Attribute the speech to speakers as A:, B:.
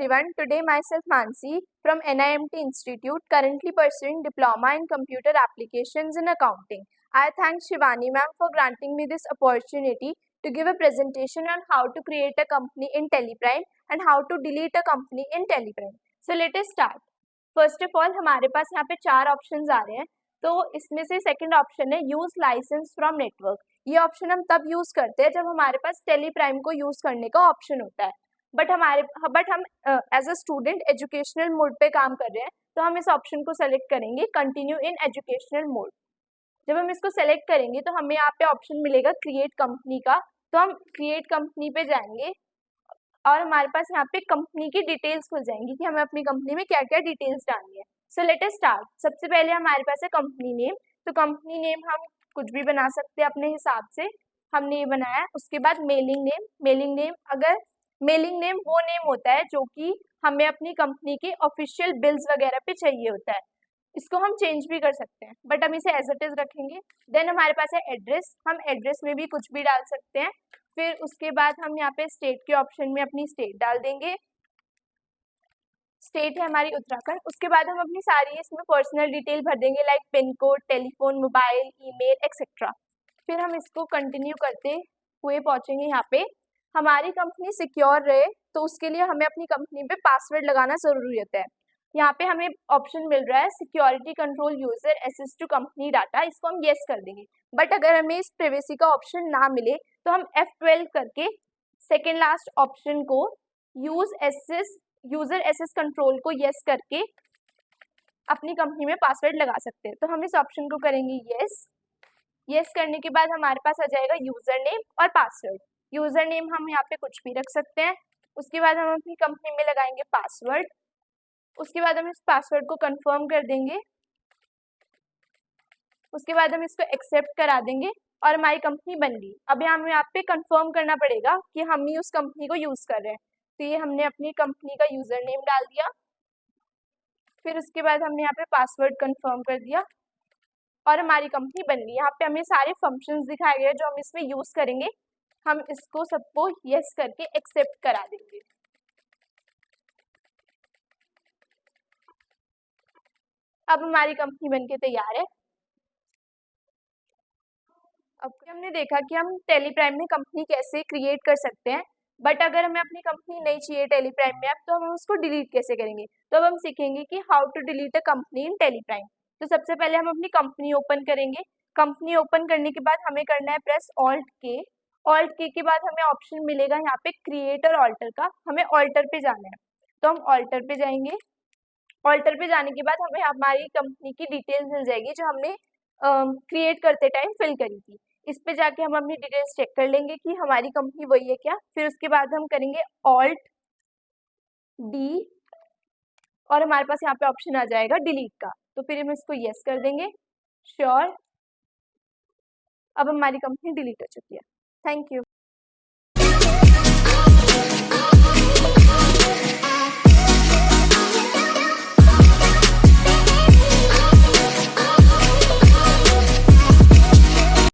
A: everyone, today myself Mansi from NIMT Institute currently pursuing Diploma in Computer Applications in Accounting. I thank Shivani ma'am for granting me this opportunity to give a presentation on how to create a company in Teleprime and how to delete a company in Teleprime. So let us start. First of all, हमारे पास यहाँ पे 4 options आ रहे हैं, तो इसमें से second option है use licence from network. ये ऑप्शन हम तब यूज करते हैं जब हमारे पास टेलीप्राइम को यूज करने का ऑप्शन होता है, बट हम as a student educational mode पे काम कर रहे हैं, तो हम इस ऑप्शन को सेलेक्ट करेंगे कंटिन्यू इन एजुकेशनल मोड। जब हम इसको सेलेक्ट करेंगे तो हमें यहाँ पे ऑप्शन मिलेगा क्रिएट कंपनी का, तो हम क्रिएट कंपनी पे जाएंगे और हमारे पास यहाँ पे कंपनी की डिटेल्स खुल जाएंगी कि हमें अपनी कंपनी में क्या क्या डिटेल्स डालनी है। So let us start. सबसे पहले हमारे पास है कंपनी नेम, तो कंपनी नेम हम कुछ भी बना सकते हैं अपने हिसाब से, हमने ये बनाया। उसके बाद मेलिंग नेम अगर मेलिंग नेम वो नेम होता है जो कि हमें अपनी कंपनी के ऑफिशियल बिल्स वगैरह पे चाहिए होता है, इसको हम चेंज भी कर सकते हैं, बट हम इसे एज इट इज रखेंगे। देन हमारे पास है एड्रेस, हम एड्रेस में भी कुछ भी डाल सकते हैं। फिर उसके बाद हम यहाँ पे स्टेट के ऑप्शन में अपनी स्टेट डाल देंगे, स्टेट है हमारी उत्तराखंड। उसके बाद हम अपनी सारी इसमें पर्सनल डिटेल भर देंगे, like pin code, telephone, mobile, email etcetera. फिर हम इसको कंटिन्यू करते हुए पहुंचेंगे यहाँ पे। हमारी कंपनी सिक्योर रहे तो उसके लिए हमें अपनी कंपनी पे पासवर्ड लगाना जरूरी होता है। यहाँ पे हमें ऑप्शन मिल रहा है security control user access to company data, इसको हम येस कर देंगे। बट अगर हमें इस प्राइवेसी का ऑप्शन ना मिले तो हम F12 करके सेकेंड लास्ट ऑप्शन को यूजर एक्सेस कंट्रोल को येस करके अपनी कंपनी में पासवर्ड लगा सकते हैं। तो हम इस ऑप्शन को करेंगे येस करने के बाद हमारे पास आ जाएगा यूजर नेम और पासवर्ड। यूजर नेम हम यहाँ पे कुछ भी रख सकते हैं। उसके बाद हम अपनी कंपनी में लगाएंगे पासवर्ड। उसके बाद हम इस पासवर्ड को कंफर्म कर देंगे। उसके बाद हम इसको एक्सेप्ट करा देंगे और हमारी कंपनी बन गई। अब हमें यहाँ पे कंफर्म करना पड़ेगा कि हम ही उस कंपनी को यूज कर रहे हैं, तो ये हमने अपनी कंपनी का यूजर नेम डाल दिया। फिर उसके बाद हमने यहाँ पे पासवर्ड कंफर्म कर दिया और हमारी कंपनी बन गई। यहाँ पे हमें सारे फंक्शंस दिखाए गए जो हम इसमें यूज करेंगे। हम इसको सबको यस करके एक्सेप्ट करा देंगे। अब हमारी कंपनी बनके तैयार है। अब हमने देखा कि हम टेलीप्राइम में कंपनी कैसे क्रिएट कर सकते हैं, बट अगर हमें अपनी कंपनी नहीं चाहिए टेलीप्राइम में अब, तो हम उसको डिलीट कैसे करेंगे। तो अब हम सीखेंगे कि how to delete a company in TallyPrime. तो सबसे पहले हम अपनी कंपनी ओपन करेंगे। कंपनी ओपन करने के बाद हमें करना है प्रेस ऑल्ट के बाद हमें ऑप्शन मिलेगा यहाँ पे क्रिएट और ऑल्टर का, हमें ऑल्टर पे जाना है। तो हम ऑल्टर पे जाएंगे। ऑल्टर पे जाने के बाद हमें हमारी कंपनी की डिटेल्स मिल जाएगी जो हमने क्रिएट करते टाइम फिल करी थी। इस पे जाके हम अपनी डिटेल्स चेक कर लेंगे कि हमारी कंपनी वही है क्या। फिर उसके बाद हम करेंगे ऑल्ट डी और हमारे पास यहाँ पे ऑप्शन आ जाएगा डिलीट का, तो फिर हम इसको यस कर देंगे, श्योर। अब हमारी कंपनी डिलीट हो चुकी है। Thank you.